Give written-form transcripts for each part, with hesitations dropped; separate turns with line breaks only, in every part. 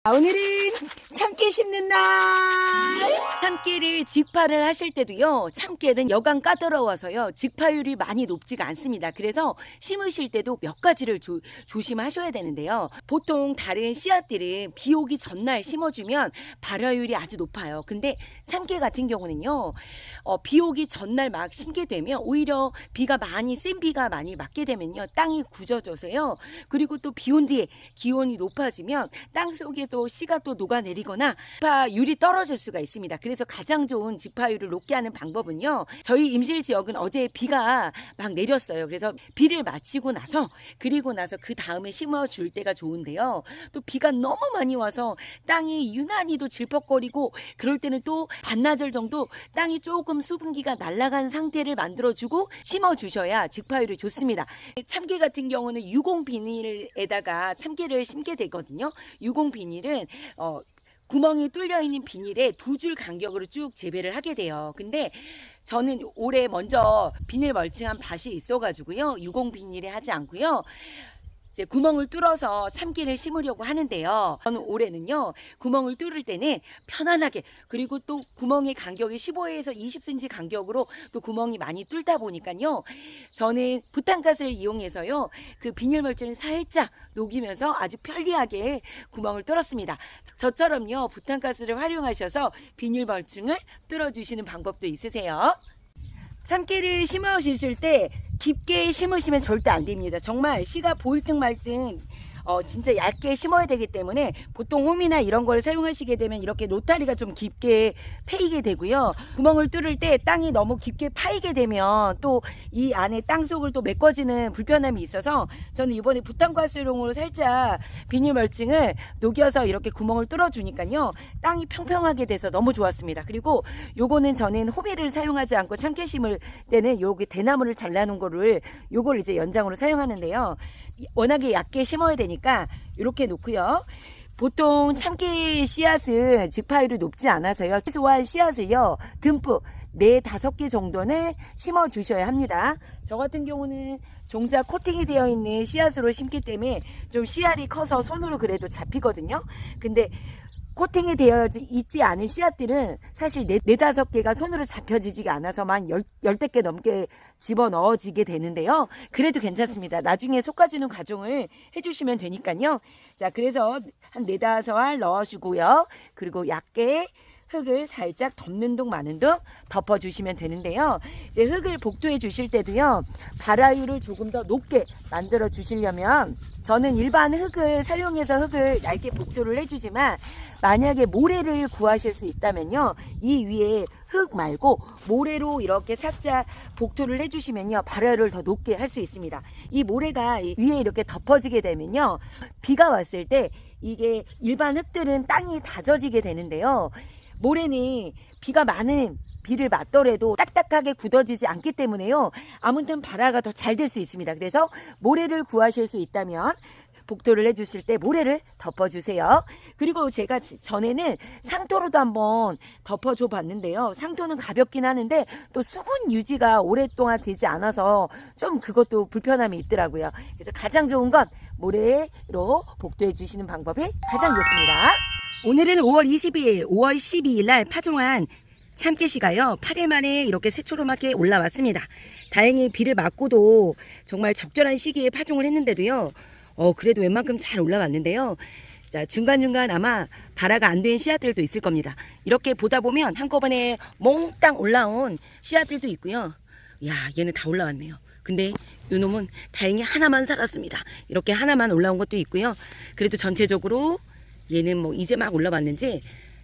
오늘은 참깨 심는 날. 참깨를 직파를 하실 때도요, 참깨는 여간 까다로워서요 직파율이 많이 높지가 않습니다. 그래서 심으실 때도 몇 가지를 조심하셔야 되는데요, 보통 다른 씨앗들은 비 오기 전날 심어주면 발화율이 아주 높아요. 근데 참깨 같은 경우는요, 비 오기 전날 막 심게 되면 오히려 센 비가 많이 맞게 되면요, 땅이 굳어져서요, 그리고 또 비 온 뒤에 기온이 높아지면 땅 속에 또 씨가 또 녹아내리거나 직파율이 떨어질 수가 있습니다. 그래서 가장 좋은 직파율을 높게 하는 방법은요, 저희 임실 지역은 어제 비가 막 내렸어요. 그래서 비를 마치고 나서 그 다음에 심어줄 때가 좋은데요, 또 비가 너무 많이 와서 땅이 유난히도 질퍽거리고 그럴 때는 또 반나절 정도 땅이 조금 수분기가 날아간 상태를 만들어주고 심어주셔야 직파율이 좋습니다. 참깨 같은 경우는 유공 비닐에다가 참깨를 심게 되거든요. 유공 비닐은 구멍이 뚫려 있는 비닐에 2줄 간격으로 쭉 재배를 하게 돼요. 근데 저는 올해 먼저 비닐 멀칭한 밭이 있어가지고요, 유공 비닐에 하지 않고요, 이제 구멍을 뚫어서 참깨를 심으려고 하는데요, 저는 올해는요, 구멍을 뚫을 때는 편안하게, 그리고 또 구멍의 간격이 15에서 20cm 간격으로 또 구멍이 많이 뚫다 보니까요, 저는 부탄가스를 이용해서요, 그 비닐 멀칭을 살짝 녹이면서 아주 편리하게 구멍을 뚫었습니다. 저처럼요, 부탄가스를 활용하셔서 비닐 멀칭을 뚫어주시는 방법도 있으세요. 참깨를 심으실 때 깊게 심으시면 절대 안 됩니다. 정말 씨가 보일 듯 말 듯 진짜 얇게 심어야 되기 때문에 보통 홈이나 이런 걸 사용하시게 되면 이렇게 노타리가 좀 깊게 패이게 되고요, 구멍을 뚫을 때 땅이 너무 깊게 파이게 되면 또 이 안에 땅 속을 또 메꿔지는 불편함이 있어서 저는 이번에 부탄가스용으로 살짝 비닐 멀칭을 녹여서 이렇게 구멍을 뚫어 주니까요, 땅이 평평하게 돼서 너무 좋았습니다. 그리고 요거는 저는 호미를 사용하지 않고 참깨 심을 때는 요게 대나무를 잘라놓은 거를 요걸 이제 연장으로 사용하는데요, 워낙에 얕게 심어야 되니까 이렇게 놓고요, 보통 참깨 씨앗은 직파율이 높지 않아서요, 최소한 씨앗을요 듬뿍 4-5개 정도는 심어 주셔야 합니다. 저 같은 경우는 종자 코팅이 되어 있는 씨앗으로 심기 때문에 좀 씨알이 커서 손으로 그래도 잡히거든요. 근데 코팅이 되어 있지 않은 씨앗들은 사실 4-5개가 손으로 잡혀지지가 않아서만 10개 넘게 집어넣어지게 되는데요, 그래도 괜찮습니다. 나중에 솎아주는 과정을 해주시면 되니까요. 자, 그래서 한 4-5알 넣어주고요, 그리고 얇게 흙을 살짝 덮는 둥 마는 둥 덮어주시면 되는데요, 이제 흙을 복토해 주실 때도요, 발화율을 조금 더 높게 만들어 주시려면 저는 일반 흙을 사용해서 흙을 얇게 복토를 해주지만, 만약에 모래를 구하실 수 있다면요, 이 위에 흙 말고 모래로 이렇게 살짝 복토를 해주시면요, 발화율을 더 높게 할 수 있습니다. 이 모래가 위에 이렇게 덮어지게 되면요, 비가 왔을 때 이게 일반 흙들은 땅이 다져지게 되는데요, 모래는 비가 많은 비를 맞더라도 딱딱하게 굳어지지 않기 때문에요, 아무튼 발화가 더 잘 될 수 있습니다. 그래서 모래를 구하실 수 있다면 복토를 해주실 때 모래를 덮어주세요. 그리고 제가 전에는 상토로도 한번 덮어줘 봤는데요, 상토는 가볍긴 하는데 또 수분 유지가 오랫동안 되지 않아서 좀 그것도 불편함이 있더라고요. 그래서 가장 좋은 건 모래로 복토해 주시는 방법이 가장 좋습니다. 오늘은 5월 20일, 5월 12일 날 파종한 참깨씨가요, 8일 만에 이렇게 새초롬하게 올라왔습니다. 다행히 비를 맞고도 정말 적절한 시기에 파종을 했는데도요, 그래도 웬만큼 잘 올라왔는데요. 자, 중간중간 아마 발화가 안 된 씨앗들도 있을 겁니다. 이렇게 보다 보면 한꺼번에 몽땅 올라온 씨앗들도 있고요. 야, 얘는 다 올라왔네요. 근데 요 놈은 다행히 하나만 살았습니다. 이렇게 하나만 올라온 것도 있고요. 그래도 전체적으로 얘는 뭐 이제 막 올라왔는지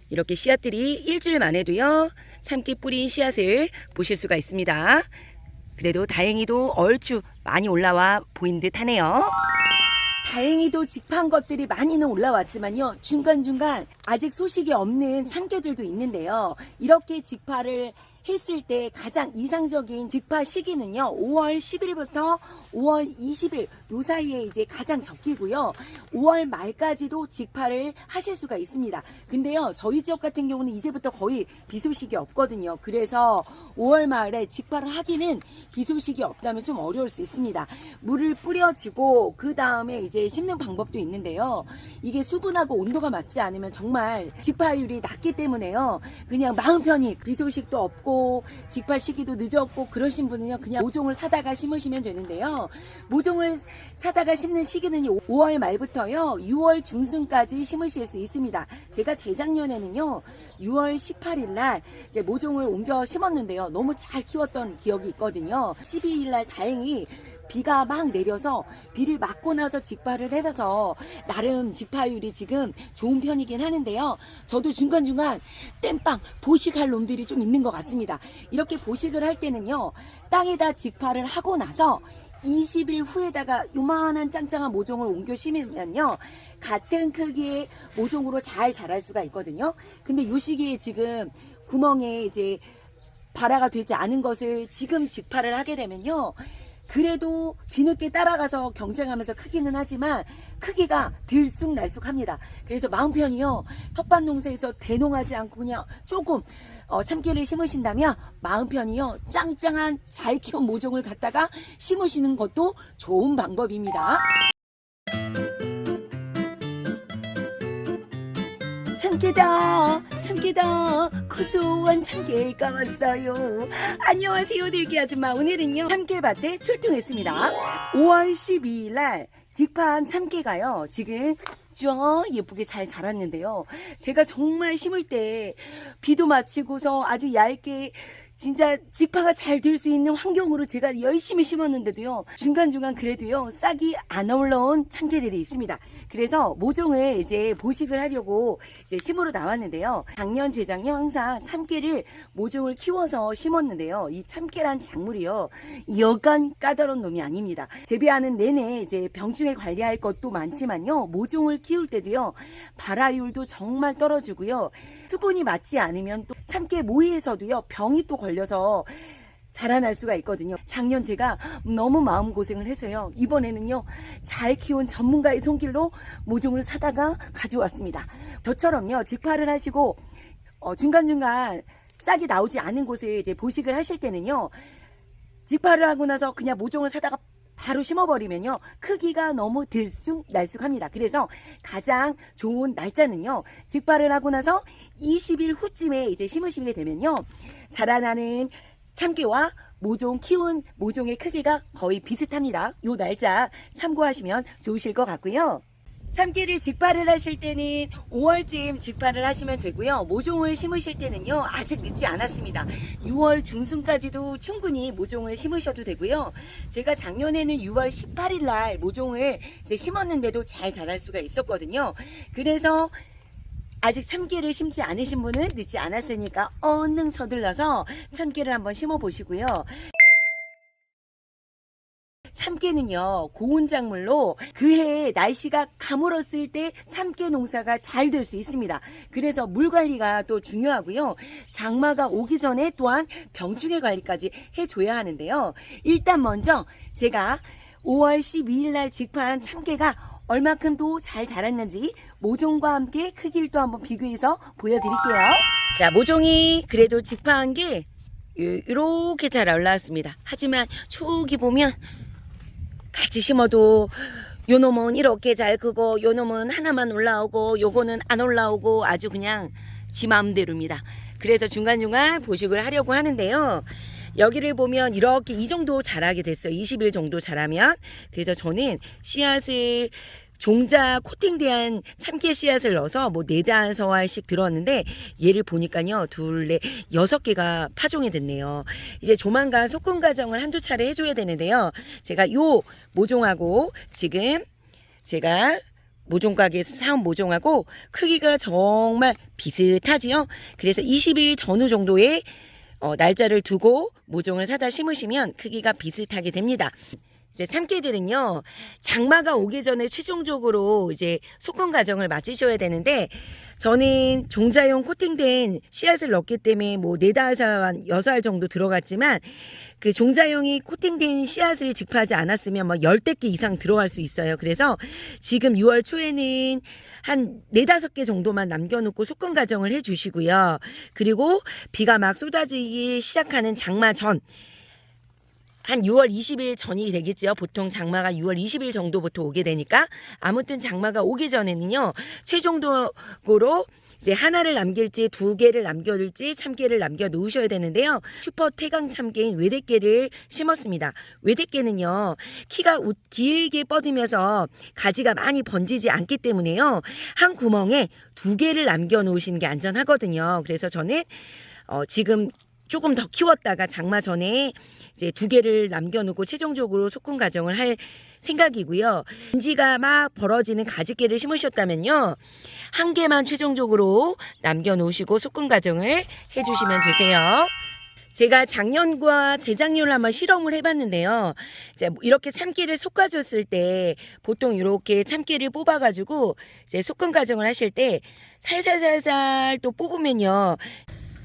이렇게 씨앗들이 일주일 만에도요, 참깨 뿌린 씨앗을 보실 수가 있습니다. 그래도 다행히도 얼추 많이 올라와 보인 듯 하네요. 다행히도 직파한 것들이 많이는 올라왔지만요, 중간중간 아직 소식이 없는 참깨들도 있는데요, 이렇게 직파를 했을 때 가장 이상적인 직파 시기는요, 5월 10일부터 5월 20일 요 사이에 이제 가장 적기고요. 5월 말까지도 직파를 하실 수가 있습니다. 근데요, 저희 지역 같은 경우는 이제부터 거의 비 소식이 없거든요. 그래서 5월 말에 직파를 하기는 비 소식이 없다면 좀 어려울 수 있습니다. 물을 뿌려주고 그 다음에 이제 심는 방법도 있는데요. 이게 수분하고 온도가 맞지 않으면 정말 직파율이 낮기 때문에요. 그냥 마음 편히 비 소식도 없고 직파 시기도 늦었고 그러신 분은요, 그냥 모종을 사다가 심으시면 되는데요. 모종을 사다가 심는 시기는 5월 말부터요 6월 중순까지 심으실 수 있습니다. 제가 재작년에는요 6월 18일 날 이제 모종을 옮겨 심었는데요, 너무 잘 키웠던 기억이 있거든요. 12일 날 다행히 비가 막 내려서 비를 맞고 나서 직파를 해서 나름 직파율이 지금 좋은 편이긴 하는데요. 저도 중간중간 땜빵 보식할 놈들이 좀 있는 것 같습니다. 이렇게 보식을 할 때는요, 땅에다 직파를 하고 나서 20일 후에다가 요만한 짱짱한 모종을 옮겨 심으면요, 같은 크기의 모종으로 잘 자랄 수가 있거든요. 근데 요 시기에 지금 구멍에 이제 발화가 되지 않은 것을 지금 직파를 하게 되면요, 그래도 뒤늦게 따라가서 경쟁하면서 크기는 하지만 크기가 들쑥날쑥합니다. 그래서 마음 편히요, 텃밭 농사에서 대농하지 않고 그냥 조금 참깨를 심으신다면 마음 편히요, 짱짱한 잘 키운 모종을 갖다가 심으시는 것도 좋은 방법입니다. 참깨다 고소한 참깨 까왔어요. 안녕하세요 들기 아줌마. 오늘은요 참깨밭에 출동했습니다. 5월 12일 날 직파한 참깨가요 지금 쭉 예쁘게 잘 자랐는데요, 제가 정말 심을 때 비도 맞히고서 아주 얇게 진짜 직파가 잘 될 수 있는 환경으로 제가 열심히 심었는데도요, 중간중간 그래도요 싹이 안 올라온 참깨들이 있습니다. 그래서 모종을 이제 보식을 하려고 이제 심으러 나왔는데요, 작년 재작년 항상 참깨를 모종을 키워서 심었는데요, 이 참깨란 작물이요 여간 까다로운 놈이 아닙니다. 재배하는 내내 이제 병충해 관리할 것도 많지만요, 모종을 키울 때도요 발화율도 정말 떨어지고요, 수분이 맞지 않으면 또 참깨 모이에서도요 병이 또 걸려서 자라날 수가 있거든요. 작년 제가 너무 마음고생을 해서요, 이번에는요 잘 키운 전문가의 손길로 모종을 사다가 가져왔습니다. 저처럼요 직파를 하시고 중간중간 싹이 나오지 않은 곳을 이제 보식을 하실 때는요, 직파를 하고 나서 그냥 모종을 사다가 바로 심어버리면요 크기가 너무 들쑥날쑥합니다. 그래서 가장 좋은 날짜는요, 직파를 하고 나서 20일 후쯤에 이제 심으시게 되면요, 자라나는 참깨와 모종 키운 모종의 크기가 거의 비슷합니다. 요 날짜 참고하시면 좋으실 것 같고요. 참깨를 직파를 하실 때는 5월쯤 직파를 하시면 되고요. 모종을 심으실 때는요 아직 늦지 않았습니다. 6월 중순까지도 충분히 모종을 심으셔도 되고요. 제가 작년에는 6월 18일 날 모종을 이제 심었는데도 잘 자랄 수가 있었거든요. 그래서 아직 참깨를 심지 않으신 분은 늦지 않았으니까 얼른 서둘러서 참깨를 한번 심어 보시고요. 참깨는요 고온 작물로 그해 날씨가 가물었을 때 참깨 농사가 잘 될 수 있습니다. 그래서 물 관리가 또 중요하고요, 장마가 오기 전에 또한 병충해 관리까지 해줘야 하는데요, 일단 먼저 제가 5월 12일 날 직파한 참깨가 얼마큼 또 잘 자랐는지 모종과 함께 크기를 또 한번 비교해서 보여드릴게요. 자, 모종이 그래도 직파한 게 이렇게 잘 올라왔습니다. 하지만 초기 보면 같이 심어도 요 놈은 이렇게 잘 크고 요 놈은 하나만 올라오고 요거는 안 올라오고 아주 그냥 지 마음대로입니다. 그래서 중간중간 보식을 하려고 하는데요, 여기를 보면 이렇게 이 정도 자라게 됐어요. 20일 정도 자라면. 그래서 저는 씨앗을 종자 코팅된 참깨 씨앗을 넣어서 뭐 4~5알씩 들었는데 얘를 보니까요 2, 4, 6개가 파종이 됐네요. 이제 조만간 소금 과정을 한두 차례 해줘야 되는데요, 제가 요 모종하고 지금 제가 모종 가게에서 사온 모종하고 크기가 정말 비슷하지요. 그래서 20일 전후 정도의 날짜를 두고 모종을 사다 심으시면 크기가 비슷하게 됩니다. 이제 참깨들은요, 장마가 오기 전에 최종적으로 이제 속건 과정을 마치셔야 되는데, 저는 종자용 코팅된 씨앗을 넣기 때문에 뭐 4-5알, 6알 정도 들어갔지만, 그 종자용이 코팅된 씨앗을 직파하지 않았으면 뭐 10개 이상 들어갈 수 있어요. 그래서 지금 6월 초에는 한 4-5개 정도만 남겨놓고 속건 과정을 해주시고요. 그리고 비가 막 쏟아지기 시작하는 장마 전, 한 6월 20일 전이 되겠죠. 보통 장마가 6월 20일 정도부터 오게 되니까, 아무튼 장마가 오기 전에는요, 최종적으로 이제 하나를 남길지 2개를 남겨둘지 참깨를 남겨 놓으셔야 되는데요. 슈퍼 태강 참깨인 외대깨를 심었습니다. 외대깨는요, 키가 길게 뻗으면서 가지가 많이 번지지 않기 때문에요, 한 구멍에 2개를 남겨 놓으시는 게 안전하거든요. 그래서 저는 지금 조금 더 키웠다가 장마 전에 이제 2개를 남겨놓고 최종적으로 속건 과정을 할 생각이고요. 분지가 막 벌어지는 가지깨를 심으셨다면요, 1개만 최종적으로 남겨놓으시고 속건 과정을 해주시면 되세요. 제가 작년과 재작년을 한번 실험을 해봤는데요. 이제 이렇게 참깨를 솎아줬을 때 보통 이렇게 참깨를 뽑아가지고 이제 속건 과정을 하실 때 살살살살 또 뽑으면요.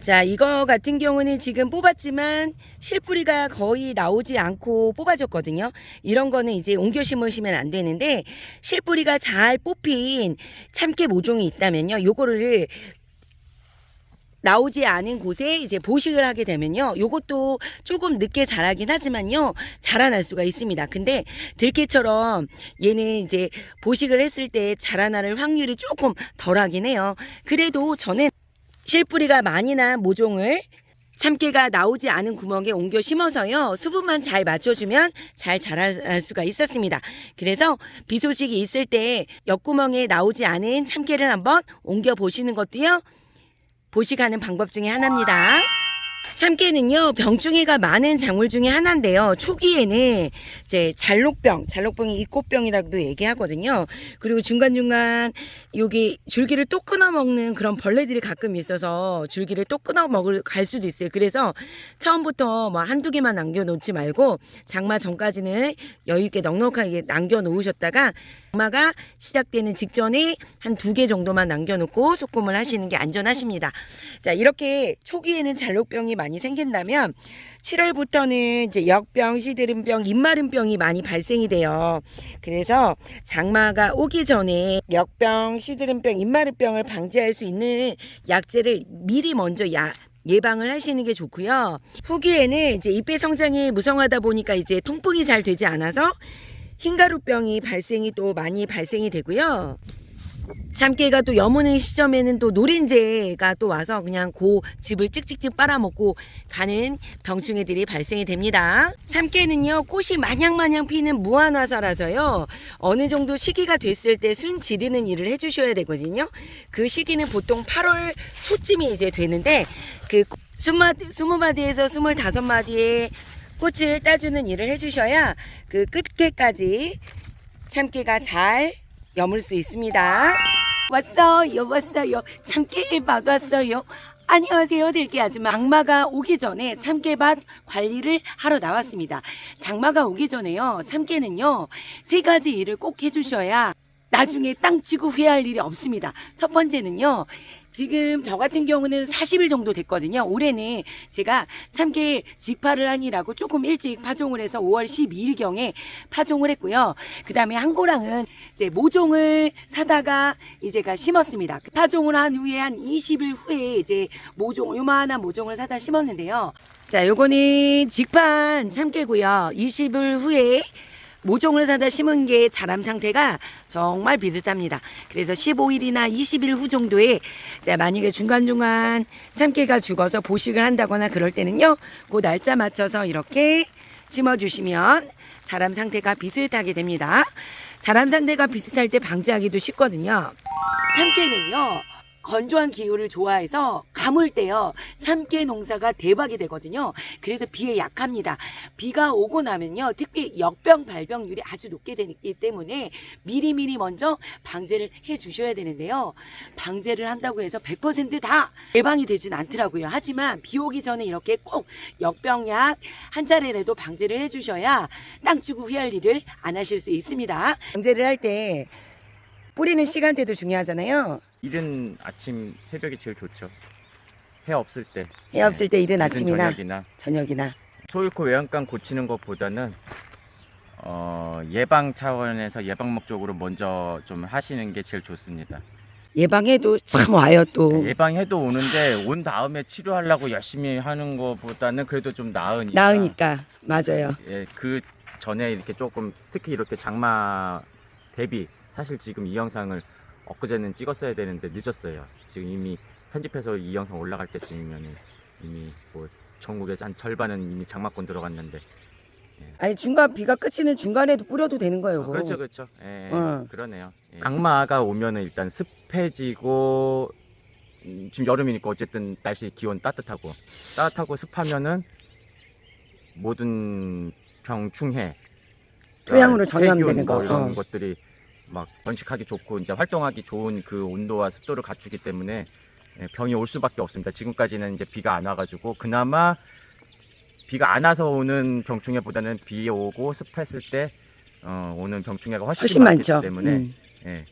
자, 이거 같은 경우는 지금 뽑았지만 실뿌리가 거의 나오지 않고 뽑아졌거든요. 이런 거는 이제 옮겨 심으시면 안 되는데, 실뿌리가 잘 뽑힌 참깨 모종이 있다면요, 요거를 나오지 않은 곳에 이제 보식을 하게 되면요, 요것도 조금 늦게 자라긴 하지만요, 자라날 수가 있습니다. 근데 들깨처럼 얘는 이제 보식을 했을 때 자라날 확률이 조금 덜하긴 해요. 그래도 저는 실뿌리가 많이 난 모종을 참깨가 나오지 않은 구멍에 옮겨 심어서요, 수분만 잘 맞춰주면 잘 자랄 수가 있었습니다. 그래서 비 소식이 있을 때 옆구멍에 나오지 않은 참깨를 한번 옮겨 보시는 것도요, 보식하는 방법 중에 하나입니다. 참깨는요, 병충해가 많은 작물 중에 하나인데요. 초기에는 이제 잘록병이 이꽃병이라고도 얘기하거든요. 그리고 중간중간 여기 줄기를 또 끊어 먹는 그런 벌레들이 가끔 있어서 줄기를 또 끊어 갈 수도 있어요. 그래서 처음부터 뭐 1-2개만 남겨놓지 말고 장마 전까지는 여유있게 넉넉하게 남겨놓으셨다가 장마가 시작되는 직전에 한 2개 정도만 남겨놓고 소금을 하시는 게 안전하십니다. 자, 이렇게 초기에는 잘록병이 많이 생긴다면 7월부터는 이제 역병, 시드름병, 잎마름병이 많이 발생이 돼요. 그래서 장마가 오기 전에 역병, 시드름병, 잎마름병을 방지할 수 있는 약재를 미리 먼저 예방을 하시는 게 좋고요. 후기에는 이제 잎의 성장이 무성하다 보니까 이제 통풍이 잘 되지 않아서 흰가루병이 또 많이 발생이 되고요. 참깨가 또 여무는 시점에는 또 노린재가 또 와서 그냥 즙을 찍찍찍 빨아먹고 가는 병충해들이 발생이 됩니다. 참깨는요, 꽃이 마냥마냥 피는 무한화사라서요, 어느 정도 시기가 됐을 때 순 지르는 일을 해주셔야 되거든요. 그 시기는 보통 8월 초쯤이 이제 되는데, 그 20마디에서 25마디의 꽃을 따주는 일을 해주셔야 그 끝에까지 참깨가 잘 여물 수 있습니다. 왔어요. 참깨밭 왔어요. 안녕하세요, 들깨 아줌마. 장마가 오기 전에 참깨밭 관리를 하러 나왔습니다. 장마가 오기 전에요, 참깨는요, 3가지 일을 꼭 해주셔야 나중에 땅 치고 후회할 일이 없습니다. 첫 번째는요, 지금 저 같은 경우는 40일 정도 됐거든요. 올해는 제가 참깨 직파를 하니라고 조금 일찍 파종을 해서 5월 12일경에 파종을 했고요. 그 다음에 한 고랑은 이제 모종을 사다가 이제가 심었습니다. 파종을 한 후에 한 20일 후에 이제 요만한 모종을 사다 심었는데요. 자, 요거는 직판 참깨고요. 20일 후에 모종을 사다 심은 게 자람 상태가 정말 비슷합니다. 그래서 15일이나 20일 후 정도에 만약에 중간중간 참깨가 죽어서 보식을 한다거나 그럴 때는요, 그 날짜 맞춰서 이렇게 심어주시면 자람 상태가 비슷하게 됩니다. 자람 상태가 비슷할 때 방지하기도 쉽거든요. 참깨는요, 건조한 기후를 좋아해서 가물 때요 참깨 농사가 대박이 되거든요. 그래서 비에 약합니다. 비가 오고 나면요 특히 역병 발병률이 아주 높게 되기 때문에 미리미리 먼저 방제를 해 주셔야 되는데요. 방제를 한다고 해서 100%다 예방이 되진 않더라고요. 하지만 비 오기 전에 이렇게 꼭 역병약 한 차례라도 방제를 해 주셔야 땅 주고 후회할 일을 안 하실 수 있습니다. 방제를 할 때 뿌리는 시간대도 중요하잖아요.
이른 아침 새벽이 제일 좋죠. 해 없을 때.
해 없을 때 이른
늦은
아침이나 저녁이나.
소일코 외양간 고치는 것보다는 예방 차원에서 예방 목적으로 먼저 좀 하시는 게 제일 좋습니다.
예방해도 참 와요 또.
예방해도 오는데 온 다음에 치료하려고 열심히 하는 것보다는 그래도 좀 나으니까.
맞아요.
예, 그 전에 이렇게 조금 특히 이렇게 장마 대비 사실 지금 이 영상을 엊그제는 찍었어야 되는데 늦었어요. 지금 이미 편집해서 이 영상 올라갈 때쯤이면 이미 뭐 전국의 한 절반은 이미 장마권 들어갔는데.
아니 중간 비가 끝이는 중간에도 뿌려도 되는 거예요.
그렇죠, 그렇죠. 예, 그러네요. 예. 장마가 오면은 일단 습해지고 지금 여름이니까 어쨌든 날씨 기온 따뜻하고 습하면은 모든 병충해,
토양으로 전염되는 거
이런 것들이 막 번식하기 좋고 이제 활동하기 좋은 그 온도와 습도를 갖추기 때문에 병이 올 수밖에 없습니다. 지금까지는 이제 비가 안 와가지고 그나마 비가 안 와서 오는 병충해보다는 비 오고 습했을 때 오는 병충해가 훨씬 많기
많죠.
때문에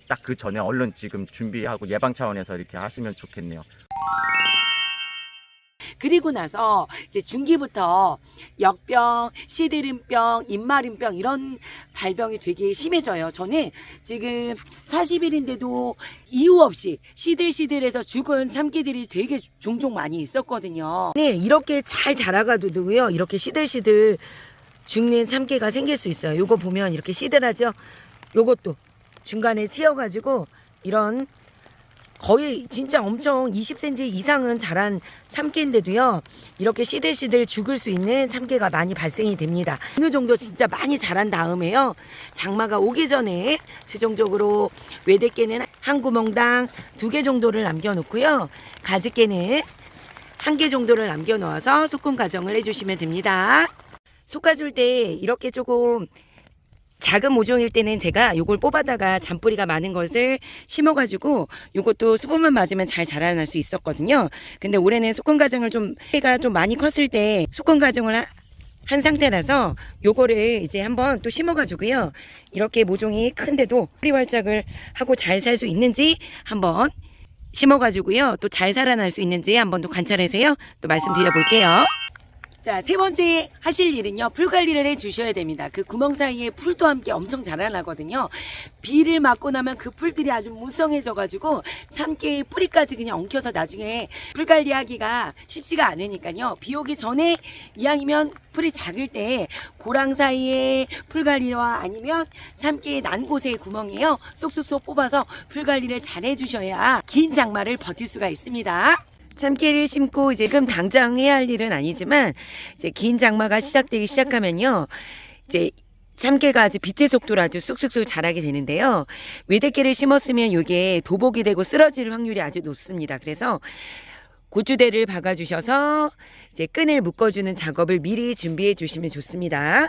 딱 그 전에 얼른 지금 준비하고 예방 차원에서 이렇게 하시면 좋겠네요.
그리고 나서 이제 중기부터 역병, 시드름병, 입마름병 이런 발병이 되게 심해져요. 저는 지금 40일인데도 이유 없이 시들시들해서 죽은 참깨들이 되게 종종 많이 있었거든요. 네, 이렇게 잘 자라가도요. 이렇게 시들시들 죽는 참깨가 생길 수 있어요. 요거 보면 이렇게 시들하죠. 요것도 중간에 치여가지고 이런 거의 진짜 엄청 20cm 이상은 자란 참깨인데도요 이렇게 시들시들 죽을 수 있는 참깨가 많이 발생이 됩니다. 어느 정도 진짜 많이 자란 다음에요 장마가 오기 전에 최종적으로 외대깨는 한 구멍당 2개 정도를 남겨 놓고요 가지깨는 1개 정도를 남겨 놓아서 소금 가정을 해주시면 됩니다. 솎아줄 때 이렇게 조금 작은 모종일 때는 제가 요걸 뽑아다가 잔뿌리가 많은 것을 심어가지고 요것도 수분만 맞으면 잘 자라날 수 있었거든요. 근데 올해는 소금 가정을 해가 좀 많이 컸을 때 소금 가정을 한 상태라서 요거를 이제 한번 또 심어가지고요. 이렇게 모종이 큰데도 뿌리 활짝을 하고 잘 살 수 있는지 한번 심어가지고요. 또 잘 살아날 수 있는지 한번 또 관찰해서요. 또 말씀드려 볼게요. 자, 세 번째 하실 일은요. 풀 관리를 해 주셔야 됩니다. 그 구멍 사이에 풀도 함께 엄청 자라나거든요. 비를 맞고 나면 그 풀들이 아주 무성해져 가지고 참깨의 뿌리까지 그냥 엉켜서 나중에 풀 관리하기가 쉽지가 않으니까요. 비 오기 전에 이왕이면 풀이 작을 때 고랑 사이에 풀 관리와 아니면 참깨의 난 곳의 구멍이에요. 쏙쏙쏙 뽑아서 풀 관리를 잘 해 주셔야 긴 장마를 버틸 수가 있습니다. 참깨를 심고 이제 지금 당장 해야 할 일은 아니지만 이제 긴 장마가 시작되기 시작하면요. 이제 참깨가 아주 빛의 속도로 아주 쑥쑥쑥 자라게 되는데요. 외대깨를 심었으면 이게 도복이 되고 쓰러질 확률이 아주 높습니다. 그래서 고추대를 박아주셔서 이제 끈을 묶어주는 작업을 미리 준비해 주시면 좋습니다.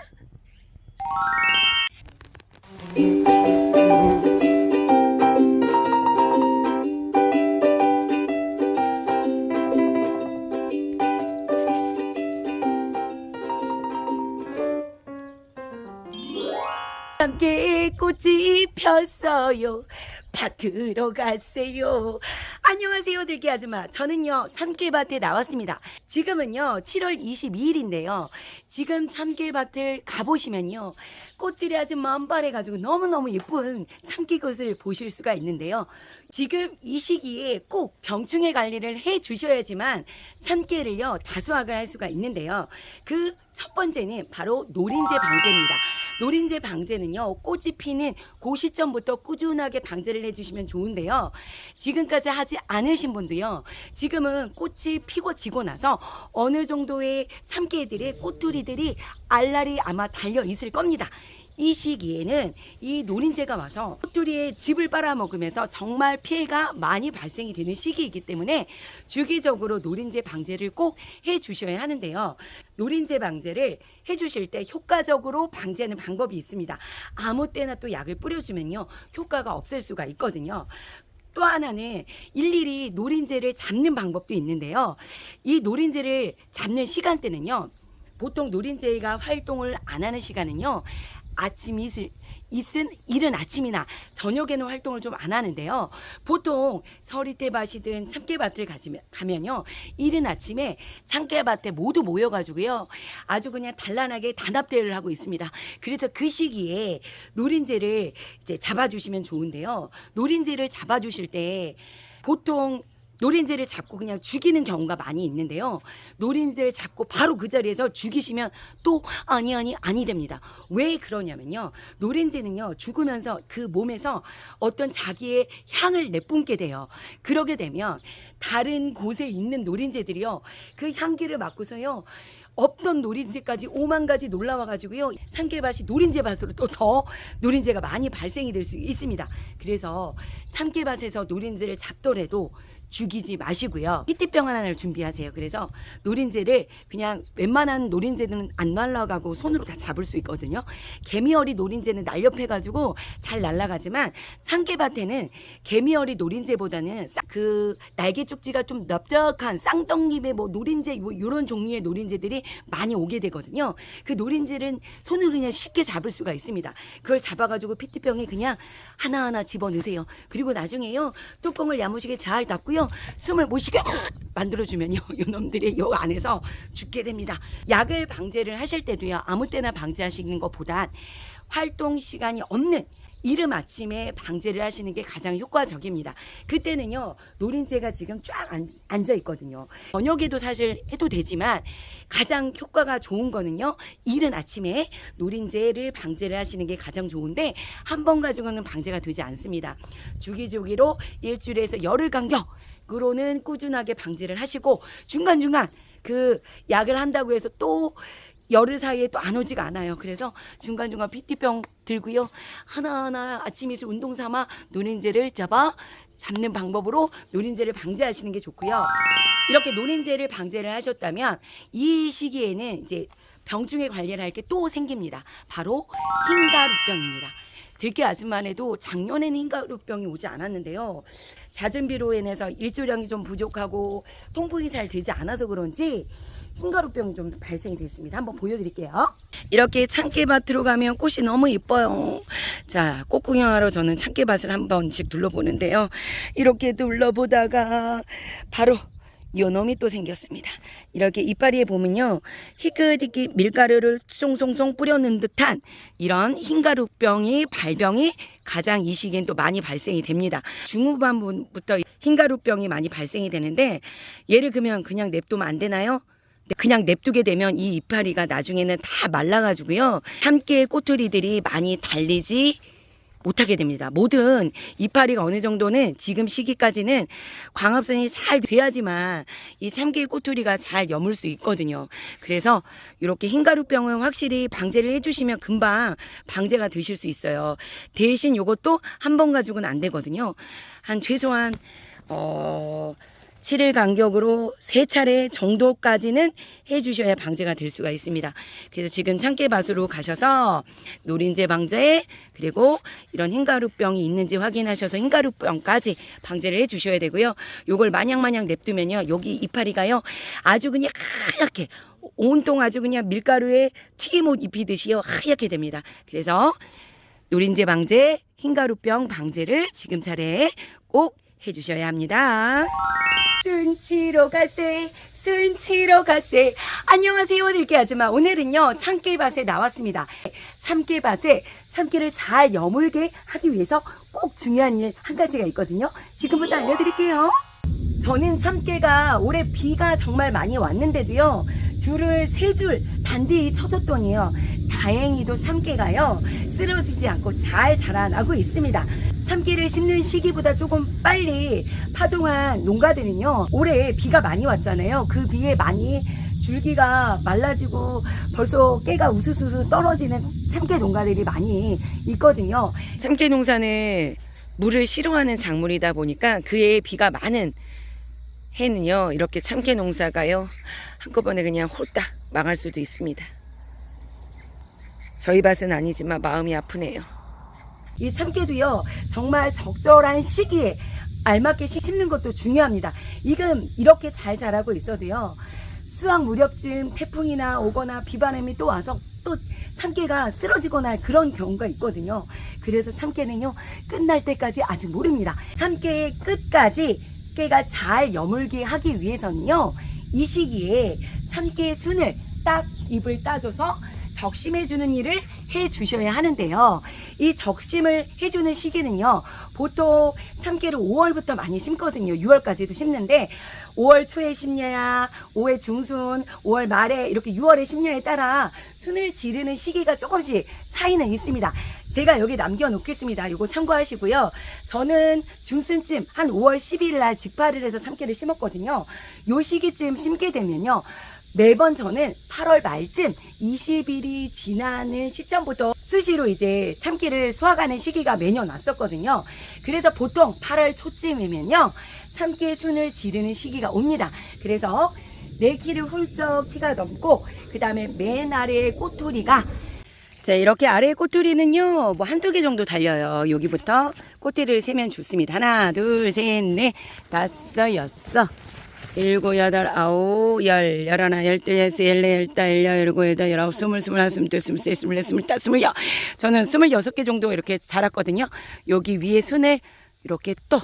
함께 꽃이 폈어요. 밭으로 가세요. 안녕하세요 들깨 아줌마. 저는요 참깨밭에 나왔습니다. 지금은요 7월 22일인데요 지금 참깨밭을 가보시면요 꽃들이 아주 만발해가지고 너무너무 예쁜 참깨꽃을 보실 수가 있는데요. 지금 이 시기에 꼭 병충해 관리를 해 주셔야지만 참깨를요 다수확을 할 수가 있는데요. 그 첫 번째는 바로 노린재 방제입니다. 노린재 방제는요 꽃이 피는 그 시점부터 꾸준하게 방제를 해주시면 좋은데요. 지금까지 하지 않으신 분도요 지금은 꽃이 피고 지고 나서 어느 정도의 참깨들의 꽃두리들이 알알이 아마 달려 있을 겁니다. 이 시기에는 이 노린재가 와서 꼬투리에 즙을 빨아먹으면서 정말 피해가 많이 발생이 되는 시기이기 때문에 주기적으로 노린재 방제를 꼭 해주셔야 하는데요. 노린재 방제를 해주실 때 효과적으로 방제하는 방법이 있습니다. 아무 때나 또 약을 뿌려주면요 효과가 없을 수가 있거든요. 또 하나는 일일이 노린재를 잡는 방법도 있는데요. 이 노린재를 잡는 시간대는요. 보통 노린재가 활동을 안 하는 시간은요. 아침 이른 아침이나 저녁에는 활동을 좀 안 하는데요. 보통 서리태밭이든 참깨밭을 가면요. 이른 아침에 참깨밭에 모두 모여가지고요. 아주 그냥 단란하게 단합대회를 하고 있습니다. 그래서 그 시기에 노린재를 이제 잡아주시면 좋은데요. 노린재를 잡아주실 때 보통 노린재를 잡고 그냥 죽이는 경우가 많이 있는데요. 노린재를 잡고 바로 그 자리에서 죽이시면 또 아니 됩니다. 왜 그러냐면요. 노린재는요. 죽으면서 그 몸에서 어떤 자기의 향을 내뿜게 돼요. 그러게 되면 다른 곳에 있는 노린재들이요. 그 향기를 맡고서요. 없던 노린재까지 5만 가지 놀라와가지고요. 참깨밭이 노린재밭으로 또 더 노린재가 많이 발생이 될 수 있습니다. 그래서 참깨밭에서 노린재를 잡더라도 죽이지 마시고요. 피티병 하나를 준비하세요. 그래서 노린재를 그냥 웬만한 노린재는 안 날아가고 손으로 다 잡을 수 있거든요. 개미어리 노린재는 날렵해가지고 잘 날아가지만 참깨밭에는 개미어리 노린재보다는 그 날개 쪽지가 좀 넓적한 쌍떡잎의 뭐 노린재 뭐 이런 종류의 노린재들이 많이 오게 되거든요. 그 노린재는 손으로 그냥 쉽게 잡을 수가 있습니다. 그걸 잡아가지고 피티병에 그냥 하나하나 집어넣으세요. 그리고 나중에요. 뚜껑을 야무지게 잘 닫고요. 숨을 못 쉬게 만들어주면요. 이놈들이 요 안에서 죽게 됩니다. 약을 방제를 하실 때도요. 아무 때나 방제하시는 것보단 활동 시간이 없는 이른 아침에 방제를 하시는 게 가장 효과적입니다. 그때는요. 노린재가 지금 쫙 앉아 있거든요. 저녁에도 사실 해도 되지만 가장 효과가 좋은 거는요. 이른 아침에 노린재를 방제를 하시는 게 가장 좋은데 한 번 가지고는 방제가 되지 않습니다. 주기적으로 일주일에서 열흘 간격으로는 꾸준하게 방제를 하시고 중간중간 그 약을 한다고 해서 또 열흘 사이에 또 안 오지가 않아요. 그래서 중간중간 피티병 들고요. 하나하나 아침 이슬 운동 삼아 노린재를 잡는 방법으로 노린재를 방제하시는 게 좋고요. 이렇게 노린재를 방제를 하셨다면 이 시기에는 이제 병충해 관리를 할 게 또 생깁니다. 바로 흰가루병입니다. 들깨 아줌만 해도 작년에는 흰가루병이 오지 않았는데요. 잦은 비로 인해서 일조량이 좀 부족하고 통풍이 잘 되지 않아서 그런지 흰가루병이 좀 발생이 됐습니다. 한번 보여드릴게요. 이렇게 참깨밭으로 가면 꽃이 너무 이뻐요. 자, 꽃 구경하러 저는 참깨밭을 한 번씩 둘러보는데요. 이렇게 둘러보다가 바로 요놈이 또 생겼습니다. 이렇게 이파리에 보면요. 희끗희끗 밀가루를 송송송 뿌려놓은 듯한 이런 흰가루병이 발병이 가장 이 시기엔 또 많이 발생이 됩니다. 중후반부터 흰가루병이 많이 발생이 되는데 얘를 그냥 냅두면 안 되나요? 그냥 냅두게 되면 이 이파리가 나중에는 다 말라가지고요. 참깨의 꼬투리들이 많이 달리지 못하게 됩니다. 모든 이파리가 어느 정도는 지금 시기까지는 광합선이 잘 돼야지만 이 참깨의 꼬투리가 잘 여물 수 있거든요. 그래서 이렇게 흰가루병은 확실히 방제를 해주시면 금방 방제가 되실 수 있어요. 대신 이것도 한 번 가지고는 안 되거든요. 한 최소한 7일 간격으로 3차례 정도까지는 해주셔야 방제가 될 수가 있습니다. 그래서 지금 참깨밭으로 가셔서 노린재 방제 그리고 이런 흰가루병이 있는지 확인하셔서 흰가루병까지 방제를 해주셔야 되고요. 요걸 마냥 냅두면요. 여기 이파리가요. 아주 그냥 하얗게 온통 아주 그냥 밀가루에 튀김옷 입히듯이요. 하얗게 됩니다. 그래서 노린재 방제, 흰가루병 방제를 지금 차례에 꼭 해주셔야 합니다. 순치러 가세. 안녕하세요, 들깨 아줌마. 오늘은요 참깨밭에 나왔습니다. 참깨밭에 참깨를 잘 여물게 하기 위해서 꼭 중요한 일 한 가지가 있거든요. 지금부터 알려드릴게요. 저는 참깨가 올해 비가 정말 많이 왔는데도요 줄을 3줄 단디히 쳐줬더니요 다행히도 참깨가요 쓰러지지 않고 잘 자라나고 있습니다. 참깨를 심는 시기보다 조금 빨리 파종한 농가들은요 올해 비가 많이 왔잖아요. 그 비에 많이 줄기가 말라지고 벌써 깨가 우수수수 떨어지는 참깨 농가들이 많이 있거든요. 참깨 농사는 물을 싫어하는 작물이다 보니까 그해 비가 많은 해는요 이렇게 참깨 농사가요 한꺼번에 그냥 홀딱 망할 수도 있습니다. 저희 밭은 아니지만 마음이 아프네요. 이 참깨도요 정말 적절한 시기에 알맞게 심는 것도 중요합니다. 지금 이렇게 잘 자라고 있어도요 수확 무렵쯤 태풍이나 오거나 비바람이 또 와서 또 참깨가 쓰러지거나 그런 경우가 있거든요. 그래서 참깨는요 끝날 때까지 아직 모릅니다. 참깨의 끝까지 깨가 잘 여물게 하기 위해서는요 이 시기에 참깨의 순을 딱 잎을 따줘서 적심해주는 일을 해주셔야 하는데요. 이 적심을 해주는 시기는요 보통 참깨를 5월부터 많이 심거든요. 6월까지도 심는데 5월 초에 심냐야 5월 중순 5월 말에 이렇게 6월에 심냐에 따라 순을 지르는 시기가 조금씩 차이는 있습니다. 제가 여기 남겨놓겠습니다. 이거 참고하시고요. 저는 중순쯤 한 5월 10일 날 직파를 해서 참깨를 심었거든요. 요 시기쯤 심게 되면요 매번 저는 8월 말쯤 20일이 지나는 시점부터 수시로 이제 참깨를 수확하는 시기가 매년 왔었거든요. 그래서 보통 8월 초쯤이면요 참깨 순을 지르는 시기가 옵니다. 그래서 내 키를 훌쩍 키가 넘고 그 다음에 맨 아래의 꼬투리가 자 이렇게 아래의 꼬투리는요 뭐 한두 개 정도 달려요. 여기부터 꼬투리를 세면 좋습니다. 하나 둘 셋 넷 다섯 여섯 일곱 여덟 아홉 열 열하나 열둘 열셋 열네 열다 열여 열일곱 열여덟 열아홉 스물 스물하나 스물둘 스물셋 스물넷 스물다섯 스물여 저는 26개 정도 이렇게 자랐거든요. 여기 위에 순을 이렇게 또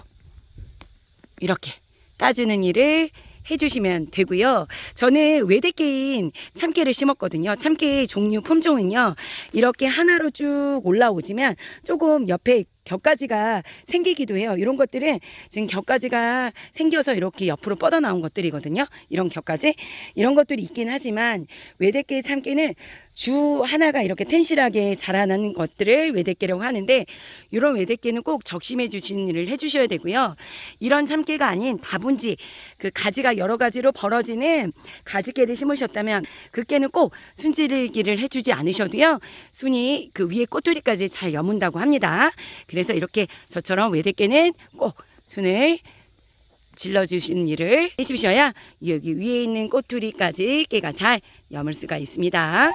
이렇게 따주는 일을 해주시면 되고요. 저는 외대깨인 참깨를 심었거든요. 참깨의 종류 품종은요 이렇게 하나로 쭉 올라오지만 조금 옆에 겹가지가 생기기도 해요. 이런 것들은 지금 겹가지가 생겨서 이렇게 옆으로 뻗어나온 것들이거든요. 이런 겹가지 이런 것들이 있긴 하지만 외대깨 참깨는 주 하나가 이렇게 텐실하게 자라나는 것들을 외대깨라고 하는데 이런 외대깨는 꼭 적심해 주시는 일을 해주셔야 되고요. 이런 참깨가 아닌 다분지 그 가지가 여러 가지로 벌어지는 가지깨를 심으셨다면 그 깨는 꼭 순지르기를 해주지 않으셔도요 순이 그 위에 꼬투리까지 잘 여문다고 합니다. 그래서 이렇게 저처럼 외대깨는 꼭 순을 질러주시는 일을 해주셔야 여기 위에 있는 꼬투리까지 깨가 잘 여물 수가 있습니다.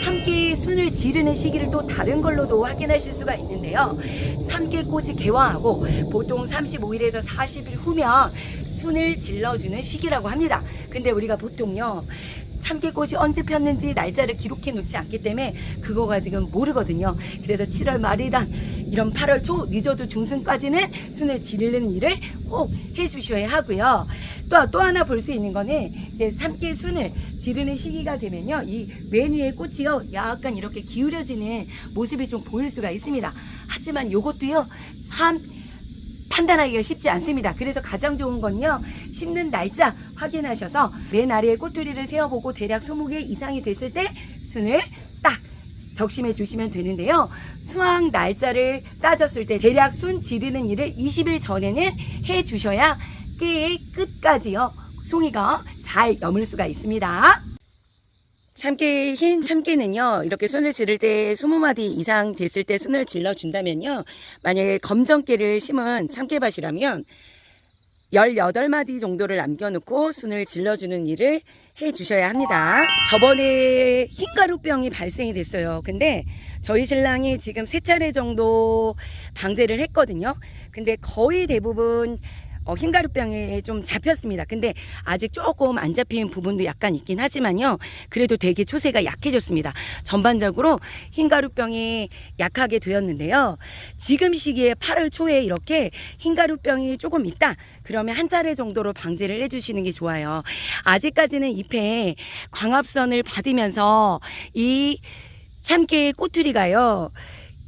참깨 순을 지르는 시기를 또 다른 걸로도 확인하실 수가 있는데요. 참깨꽃이 개화하고 보통 35일에서 40일 후면 순을 질러주는 시기라고 합니다. 근데 우리가 보통요 참깨꽃이 언제 폈는지 날짜를 기록해 놓지 않기 때문에 그거가 지금 모르거든요. 그래서 7월 말이란 이런 8월 초 늦어도 중순까지는 순을 지르는 일을 꼭 해주셔야 하고요. 또 하나 볼 수 있는 거는 이제 참깨 순을 지르는 시기가 되면요 이 맨 위에 꽃이요 약간 이렇게 기울여지는 모습이 좀 보일 수가 있습니다. 하지만 요것도요 참 판단하기가 쉽지 않습니다. 그래서 가장 좋은 건요 심는 날짜 확인하셔서 맨 아래에 꼬투리를 세어보고 대략 20개 이상이 됐을 때 순을 딱 적심해 주시면 되는데요. 수확 날짜를 따졌을 때 대략 순 지르는 일을 20일 전에는 해 주셔야 깨의 끝까지요 송이가 잘 여물 수가 있습니다. 참깨, 흰 참깨는요 이렇게 순을 지를 때 20마디 이상 됐을 때 순을 질러 준다면요 만약에 검정깨를 심은 참깨밭이라면 18마디 정도를 남겨놓고 순을 질러주는 일을 해주셔야 합니다. 저번에 흰가루병이 발생이 됐어요. 근데 저희 신랑이 지금 3차례 정도 방제를 했거든요. 근데 거의 대부분 흰가루병에 좀 잡혔습니다. 근데 아직 조금 안 잡힌 부분도 약간 있긴 하지만요. 그래도 되게 초세가 약해졌습니다. 전반적으로 흰가루병이 약하게 되었는데요. 지금 시기에 8월 초에 이렇게 흰가루병이 조금 있다. 그러면 한 차례 정도로 방제를 해주시는 게 좋아요. 아직까지는 잎에 광합선을 받으면서 이 참깨의 꼬투리가요.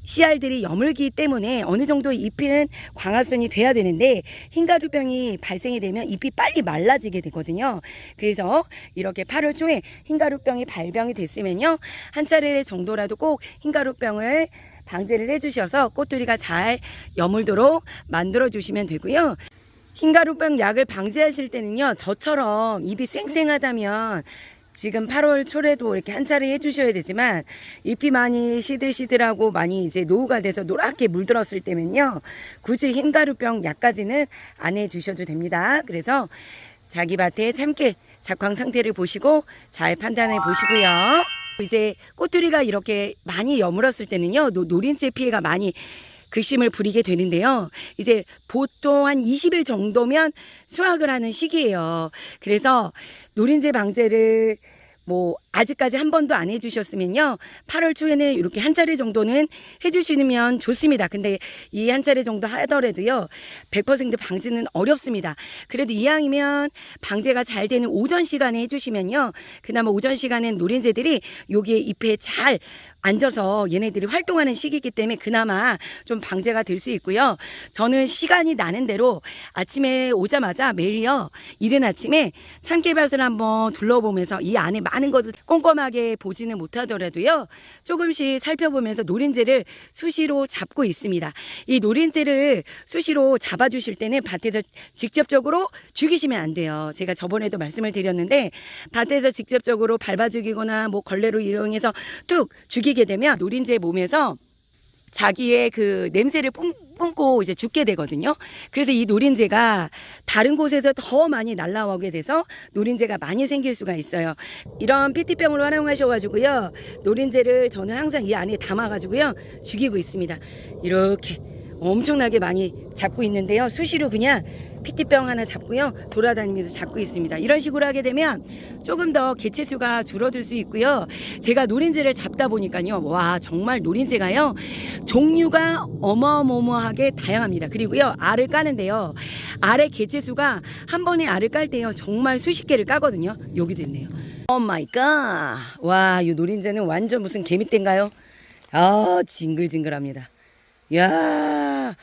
씨알들이 여물기 때문에 어느 정도 잎은 광합선이 돼야 되는데 흰가루병이 발생이 되면 잎이 빨리 말라지게 되거든요. 그래서 이렇게 8월 초에 흰가루병이 발병이 됐으면요 한 차례 정도라도 꼭 흰가루병을 방제를 해주셔서 꼬투리가 잘 여물도록 만들어 주시면 되고요. 흰가루병 약을 방지하실 때는요, 저처럼 입이 쌩쌩하다면 지금 8월 초래도 이렇게 한 차례 해주셔야 되지만, 잎이 많이 시들시들하고 많이 이제 노후가 돼서 노랗게 물들었을 때면요, 굳이 흰가루병 약까지는 안 해주셔도 됩니다. 그래서 자기 밭의 참깨 작황 상태를 보시고 잘 판단해 보시고요. 이제 꼬투리가 이렇게 많이 여물었을 때는요, 노린재 피해가 많이 극심을 부리게 되는데요. 이제 보통 한 20일 정도면 수확을 하는 시기예요. 그래서 노린재 방제를 뭐 아직까지 한 번도 안 해주셨으면요, 8월 초에는 이렇게 한 차례 정도는 해주시면 좋습니다. 근데 이 한 차례 정도 하더라도요, 100% 방지는 어렵습니다. 그래도 이왕이면 방제가 잘 되는 오전 시간에 해주시면요, 그나마 오전 시간엔 노린재들이 여기에 잎에 잘 앉아서 얘네들이 활동하는 시기이기 때문에 그나마 좀 방제가 될 수 있고요. 저는 시간이 나는 대로 아침에 오자마자 매일요, 이른 아침에 참깨밭을 한번 둘러보면서 이 안에 많은 것을 꼼꼼하게 보지는 못하더라도요, 조금씩 살펴보면서 노린재를 수시로 잡고 있습니다. 이 노린재를 수시로 잡아주실 때는 밭에서 직접적으로 죽이시면 안 돼요. 제가 저번에도 말씀을 드렸는데, 밭에서 직접적으로 밟아 죽이거나 뭐 걸레로 이용해서 툭 죽이게 되면 노린재 몸에서 자기의 그 냄새를 뿜고 이제 죽게 되거든요. 그래서 이 노린재가 다른 곳에서 더 많이 날라오게 돼서 노린재가 많이 생길 수가 있어요. 이런 PT병을 활용하셔가지고요, 노린재를 저는 항상 이 안에 담아가지고요, 죽이고 있습니다. 이렇게 엄청나게 많이 잡고 있는데요, 수시로 그냥 PT병 하나 잡고요, 돌아다니면서 잡고 있습니다. 이런 식으로 하게 되면 조금 더 개체수가 줄어들 수 있고요. 제가 노린재를 잡다 보니까요, 와, 정말 노린재가요, 종류가 어마어마하게 다양합니다. 그리고요, 알을 까는데요, 알의 개체수가 한 번에 알을 깔 때요, 정말 수십 개를 까거든요. 여기도 있네요. 오 마이 갓. 와, 이 노린재는 완전 무슨 개미떼인가요? 아, 징글징글합니다. 야,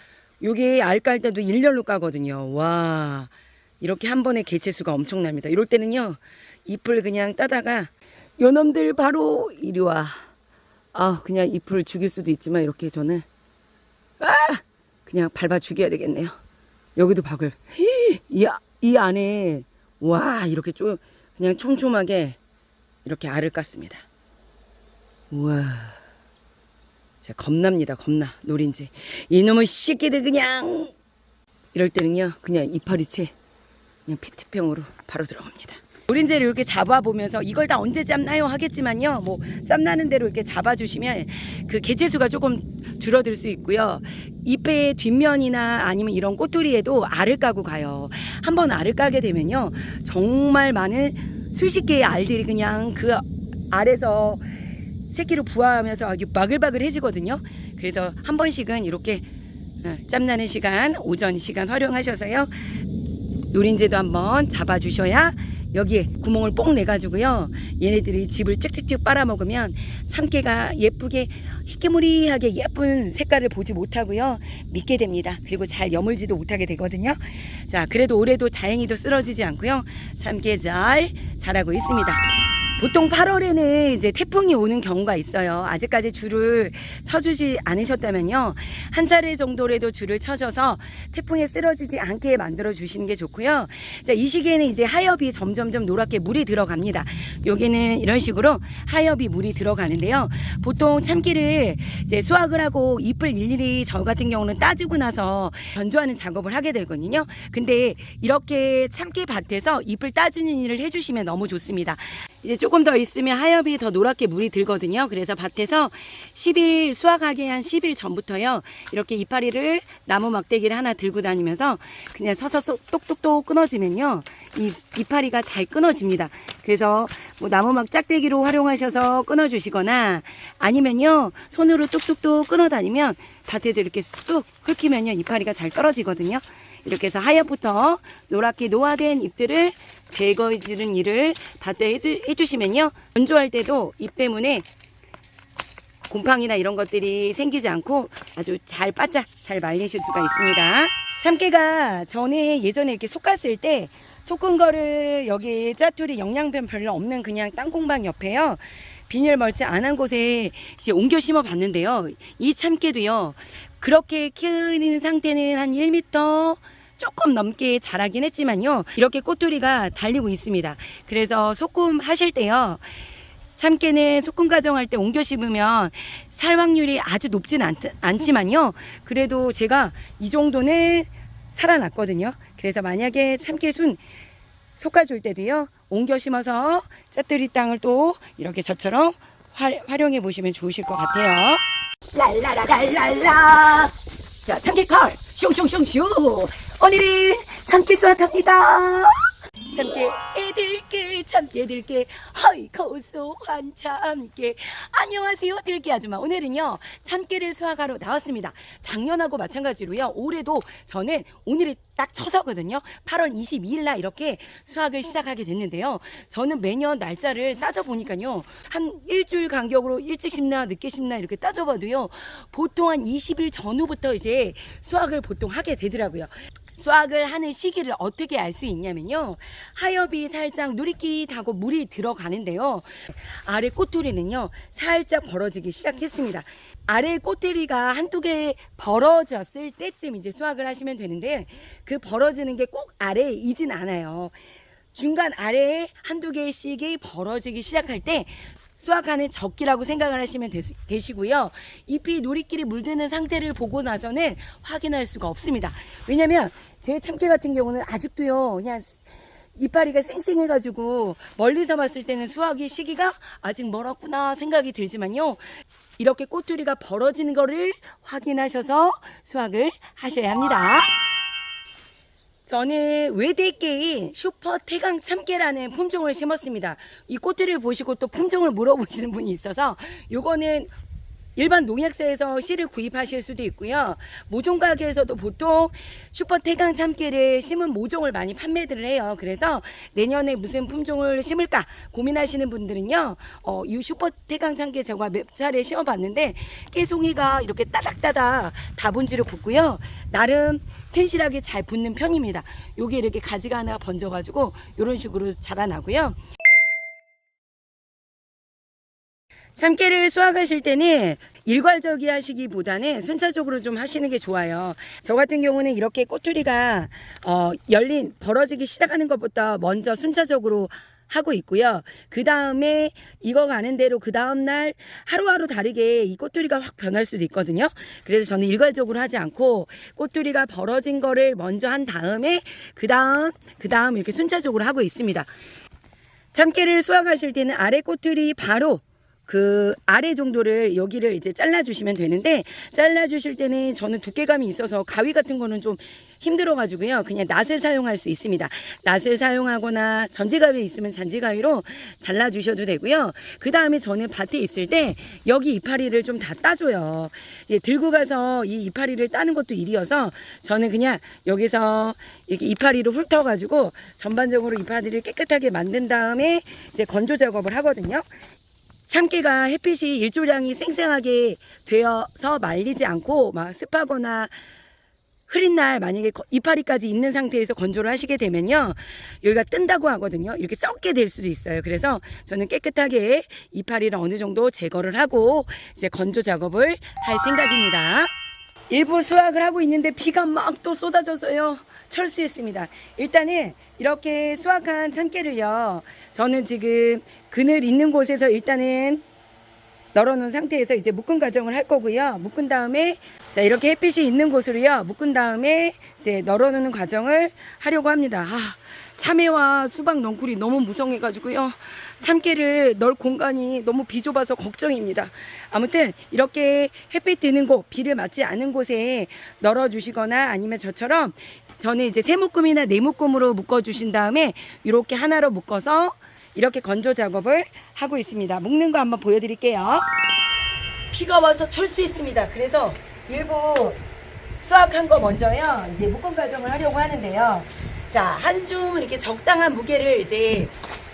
요게 알 깔 때도 일렬로 까거든요. 와, 이렇게 한 번에 개체수가 엄청납니다. 이럴 때는요, 잎을 그냥 따다가 요놈들 바로 이리 와. 아, 그냥 잎을 죽일 수도 있지만 이렇게 저는 그냥 밟아 죽여야 되겠네요. 여기도 박을. 이 안에 와, 이렇게 좀 그냥 촘촘하게 이렇게 알을 깠습니다. 우와, 겁납니다. 겁나. 노린재 이놈의 새끼들 그냥 이럴 때는요, 그냥 이파리채 그냥 피트병으로 바로 들어갑니다. 노린재를 이렇게 잡아보면서 이걸 다 언제 잡나요 하겠지만요, 뭐 짬나는 대로 이렇게 잡아주시면 그 개체수가 조금 줄어들 수 있고요. 잎의 뒷면이나 아니면 이런 꼬투리에도 알을 까고 가요. 한번 알을 까게 되면요, 정말 많은 수십 개의 알들이 그냥 그 알에서 새끼로 부화하면서 아주 바글바글해지거든요. 그래서 한 번씩은 이렇게 짬나는 시간, 오전 시간 활용하셔서요, 노린재도 한번 잡아주셔야 여기에 구멍을 뽕 내가지고요, 얘네들이 즙을 찍찍찍 빨아먹으면 참깨가 예쁘게 희끼무리하게 예쁜 색깔을 보지 못하고요, 믿게 됩니다. 그리고 잘 여물지도 못하게 되거든요. 자, 그래도 올해도 다행히도 쓰러지지 않고요, 참깨 잘 자라고 있습니다. 보통 8월에는 이제 태풍이 오는 경우가 있어요. 아직까지 줄을 쳐주지 않으셨다면요, 한 차례 정도라도 줄을 쳐줘서 태풍에 쓰러지지 않게 만들어 주시는 게 좋고요. 자, 이 시기에는 이제 하엽이 점점점 노랗게 물이 들어갑니다. 여기는 이런 식으로 하엽이 물이 들어가는데요. 보통 참깨를 이제 수확을 하고 잎을 일일이 저 같은 경우는 따주고 나서 건조하는 작업을 하게 되거든요. 근데 이렇게 참깨 밭에서 잎을 따주는 일을 해주시면 너무 좋습니다. 이제 조금 더 있으면 하엽이 더 노랗게 물이 들거든요. 그래서 밭에서 10일 수확하기 한 10일 전부터요, 이렇게 이파리를 나무 막대기를 하나 들고 다니면서 그냥 서서 똑똑똑 끊어지면요, 이 이파리가 잘 끊어집니다. 그래서 뭐 나무막 짝대기로 활용하셔서 끊어주시거나 아니면요, 손으로 똑똑똑 끊어 다니면 밭에도 이렇게 뚝 긁히면요, 이파리가 잘 떨어지거든요. 이렇게 해서 하엽부터 노랗게 노화된 잎들을 제거해주는 일을 밭에 해주시면요, 건조할 때도 잎 때문에 곰팡이나 이런 것들이 생기지 않고 아주 잘 바짝 잘 말리실 수가 있습니다. 참깨가 전에 예전에 이렇게 솎았을 때 솎은 거를 여기 짜투리 영양분 별로 없는 그냥 땅콩방 옆에요, 비닐 멀치 안 한 곳에 이제 옮겨 심어 봤는데요, 이 참깨도요, 그렇게 키우는 상태는 한 1m 조금 넘게 자라긴 했지만요. 이렇게 꽃두리가 달리고 있습니다. 그래서 소금 하실 때요. 참깨는 소금 가정할 때 옮겨 심으면 살 확률이 아주 높진 않지만요. 그래도 제가 이 정도는 살아났거든요. 그래서 만약에 참깨순 솎아줄 때도요. 옮겨 심어서 짜투리 땅을 또 이렇게 저처럼 활용해 보시면 좋으실 것 같아요. 랄라라랄랄라. 자, 참깨칼 슝슝슝슝. 오늘은 참깨 수확합니다. 참깨 애들께 참깨 들깨 허이 고소한 참깨. 안녕하세요 들깨 아줌마. 오늘은요 참깨를 수확하러 나왔습니다. 작년하고 마찬가지로요 올해도 저는 오늘이 딱 처서거든요. 8월 22일 날 이렇게 수확을 시작하게 됐는데요. 저는 매년 날짜를 따져보니까요 한 일주일 간격으로 일찍 심나 늦게 심나 이렇게 따져봐도요 보통 한 20일 전후부터 이제 수확을 보통 하게 되더라고요. 수확을 하는 시기를 어떻게 알 수 있냐면요. 하엽이 살짝 누리끼리 타고 물이 들어가는데요. 아래 꽃두리는요. 살짝 벌어지기 시작했습니다. 아래 꽃두리가 한두 개 벌어졌을 때쯤 이제 수확을 하시면 되는데 그 벌어지는 게 꼭 아래에 이진 않아요. 중간 아래에 한두 개씩이 벌어지기 시작할 때 수확하는 적기라고 생각을 하시면 되시고요. 잎이 누리끼리 물드는 상태를 보고 나서는 확인할 수가 없습니다. 왜냐면 제 참깨 같은 경우는 아직도요 그냥 이파리가 쌩쌩해가지고 멀리서 봤을 때는 수확의 시기가 아직 멀었구나 생각이 들지만요. 이렇게 꼬투리가 벌어지는 거를 확인하셔서 수확을 하셔야 합니다. 저는 외대깨인 슈퍼 태강 참깨라는 품종을 심었습니다. 이 꽃들을 보시고 또 품종을 물어보시는 분이 있어서 요거는 일반 농약사에서 씨를 구입하실 수도 있고요. 모종 가게에서도 보통 슈퍼 태강 참깨를 심은 모종을 많이 판매를 해요. 그래서 내년에 무슨 품종을 심을까 고민하시는 분들은요. 이 슈퍼 태강 참깨 제가 몇 차례 심어봤는데 깨송이가 이렇게 따닥따닥 다분지를 붙고요. 나름 튼실하게 잘 붙는 편입니다. 요게 이렇게 가지가 하나 번져가지고 이런 식으로 자라나고요. 참깨를 수확하실 때는 일괄적이 하시기보다는 순차적으로 좀 하시는 게 좋아요. 저 같은 경우는 이렇게 꼬투리가 열린 벌어지기 시작하는 것부터 먼저 순차적으로 하고 있고요. 그 다음에 익어가는 대로 그 다음날 하루하루 다르게 이 꼬투리가 확 변할 수도 있거든요. 그래서 저는 일괄적으로 하지 않고 꼬투리가 벌어진 거를 먼저 한 다음에 그 다음 이렇게 순차적으로 하고 있습니다. 참깨를 수확하실 때는 아래 꼬투리 바로 그 아래 정도를 여기를 이제 잘라주시면 되는데 잘라주실 때는 저는 두께감이 있어서 가위 같은 거는 좀 힘들어가지고요. 그냥 낫을 사용할 수 있습니다. 낫을 사용하거나 전지가위 있으면 전지가위로 잘라주셔도 되고요. 그 다음에 저는 밭에 있을 때 여기 이파리를 좀 다 따줘요. 예, 들고 가서 이 이파리를 따는 것도 일이어서 저는 그냥 여기서 이렇게 이파리로 훑어가지고 전반적으로 이파리를 깨끗하게 만든 다음에 이제 건조 작업을 하거든요. 참깨가 햇빛이 일조량이 쌩쌩하게 되어서 말리지 않고 막 습하거나 흐린 날 만약에 이파리까지 있는 상태에서 건조를 하시게 되면요 여기가 뜬다고 하거든요. 이렇게 썩게 될 수도 있어요. 그래서 저는 깨끗하게 이파리를 어느 정도 제거를 하고 이제 건조 작업을 할 생각입니다. 일부 수확을 하고 있는데 비가 막 또 쏟아져서요 철수했습니다. 일단은 이렇게 수확한 참깨를요 저는 지금 그늘 있는 곳에서 일단은 널어놓은 상태에서 이제 묶음 과정을 할 거고요. 묶은 다음에 자 이렇게 햇빛이 있는 곳으로요 묶은 다음에 이제 널어놓는 과정을 하려고 합니다. 참외와 수박 넝쿨이 너무 무성해가지고요 참깨를 넣을 공간이 너무 비좁아서 걱정입니다. 아무튼 이렇게 햇빛 드는 곳 비를 맞지 않은 곳에 널어주시거나 아니면 저처럼 저는 이제 세 묶음이나 네 묶음으로 묶어주신 다음에 이렇게 하나로 묶어서 이렇게 건조 작업을 하고 있습니다. 묶는 거 한번 보여드릴게요. 비가 와서 철수했습니다. 그래서 일부 수확한 거 먼저요 이제 묶음 과정을 하려고 하는데요. 자, 한 줌 이렇게 적당한 무게를 이제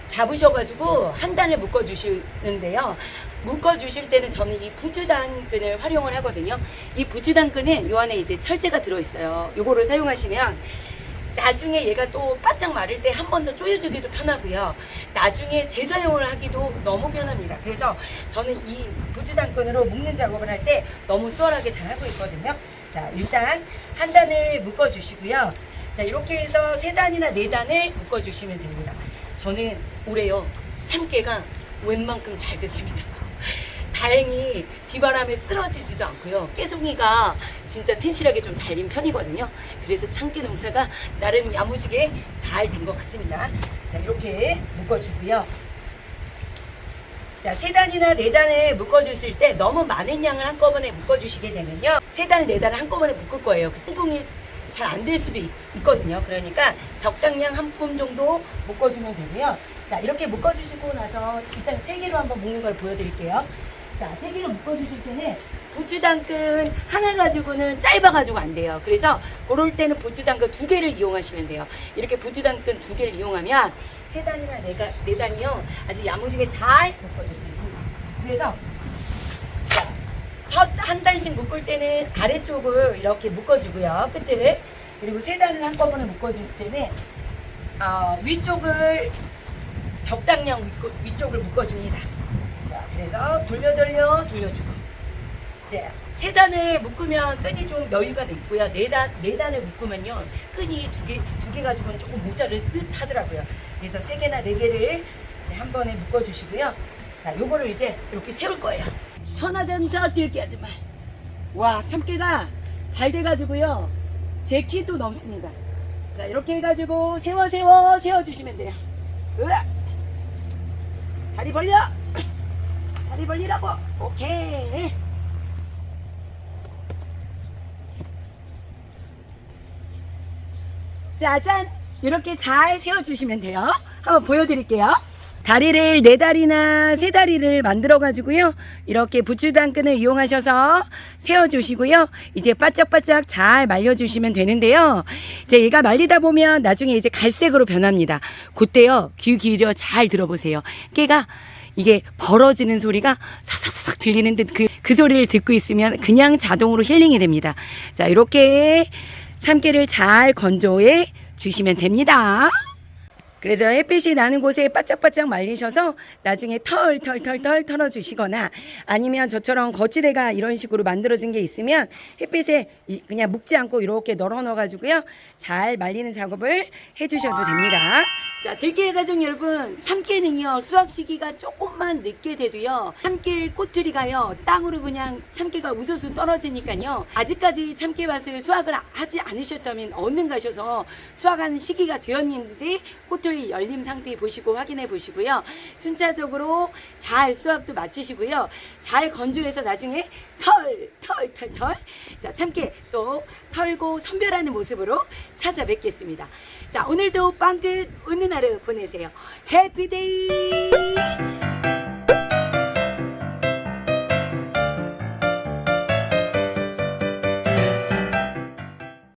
잡으셔가지고 한 단을 묶어주시는데요. 묶어주실 때는 저는 이 부추당근을 활용을 하거든요. 이 부추당근은 요 안에 이제 철제가 들어있어요. 요거를 사용하시면 나중에 얘가 또 바짝 마를 때 한 번 더 조여주기도 편하고요. 나중에 재사용을 하기도 너무 편합니다. 그래서 저는 이 부추당근으로 묶는 작업을 할 때 너무 수월하게 잘 하고 있거든요. 자, 일단 한 단을 묶어주시고요. 자, 이렇게 해서 3단이나 4단을 묶어주시면 됩니다. 저는 올해요, 참깨가 웬만큼 잘 됐습니다. 다행히 비바람에 쓰러지지도 않고요. 깨송이가 진짜 튼실하게 좀 달린 편이거든요. 그래서 참깨 농사가 나름 야무지게 잘 된 것 같습니다. 자, 이렇게 묶어주고요. 자, 3단이나 4단을 묶어주실 때 너무 많은 양을 한꺼번에 묶어주시게 되면요, 3단, 4단을 한꺼번에 묶을 거예요. 그 뚜껑이 잘 안 될 수도 있거든요. 그러니까 적당량 한 품 정도 묶어주면 되고요. 자, 이렇게 묶어주시고 나서 일단 3개로 한번 묶는 걸 보여드릴게요. 자, 3개로 묶어주실 때는 부추당근 하나 가지고는 짧아가지고 안 돼요. 그래서 그럴 때는 부추당근 2개를 이용하시면 돼요. 이렇게 부추당근 2개를 이용하면 3단이나 4단이요, 아주 야무지게 잘 묶어줄 수 있습니다. 그래서 첫 한 단씩 묶을 때는 아래쪽을 이렇게 묶어주고요, 끝을. 그리고 3단을 한꺼번에 묶어줄 때는 위쪽을 적당량 위쪽을 묶어줍니다. 자, 그래서 돌려주고. 이제 3단을 묶으면 끈이 좀 여유가 있고요. 4단을 묶으면요, 끈이 두 개 가지고는 조금 모자랄 듯 하더라고요. 그래서 3개나 4개를 이제 한 번에 묶어주시고요. 자, 요거를 이제 이렇게 세울 거예요. 천하전사 들깨하지마. 와, 참깨가 잘 돼가지고요, 제 키도 넘습니다. 자, 이렇게 해가지고 세워주시면 돼요. 으악! 다리 벌려! 다리 벌리라고! 오케이. 짜잔! 이렇게 잘 세워주시면 돼요. 한번 보여드릴게요. 다리를 4다리나 3다리를 만들어 가지고요, 이렇게 부추당근을 이용하셔서 세워주시고요, 이제 바짝바짝 잘 말려주시면 되는데요. 이제 얘가 말리다 보면 나중에 이제 갈색으로 변합니다. 그때요, 귀 기울여 잘 들어보세요. 깨가 이게 벌어지는 소리가 사사사삭 들리는 듯 그 소리를 듣고 있으면 그냥 자동으로 힐링이 됩니다. 자, 이렇게 참깨를 잘 건조해 주시면 됩니다. 그래서 햇빛이 나는 곳에 바짝바짝 말리셔서 나중에 털 털어주시거나, 아니면 저처럼 거치대가 이런 식으로 만들어진 게 있으면 햇빛에 그냥 묵지 않고 이렇게 널어 넣어가지고요, 잘 말리는 작업을 해주셔도 됩니다. 자, 들깨 가족 여러분, 참깨는요, 수확 시기가 조금만 늦게 돼도요, 참깨 꼬투리가요, 땅으로 그냥 참깨가 우수수 떨어지니까요, 아직까지 참깨밭을 수확을 하지 않으셨다면 얼른 가셔서 수확하는 시기가 되었는지 꼬투리 열림 상태 보시고 확인해 보시고요, 순차적으로 잘 수확도 마치시고요, 잘 건조해서 나중에 털. 자, 참깨 또 털고 선별하는 모습으로 찾아뵙겠습니다. 자, 오늘도 빵끝 웃는 하루 보내세요. 해피데이!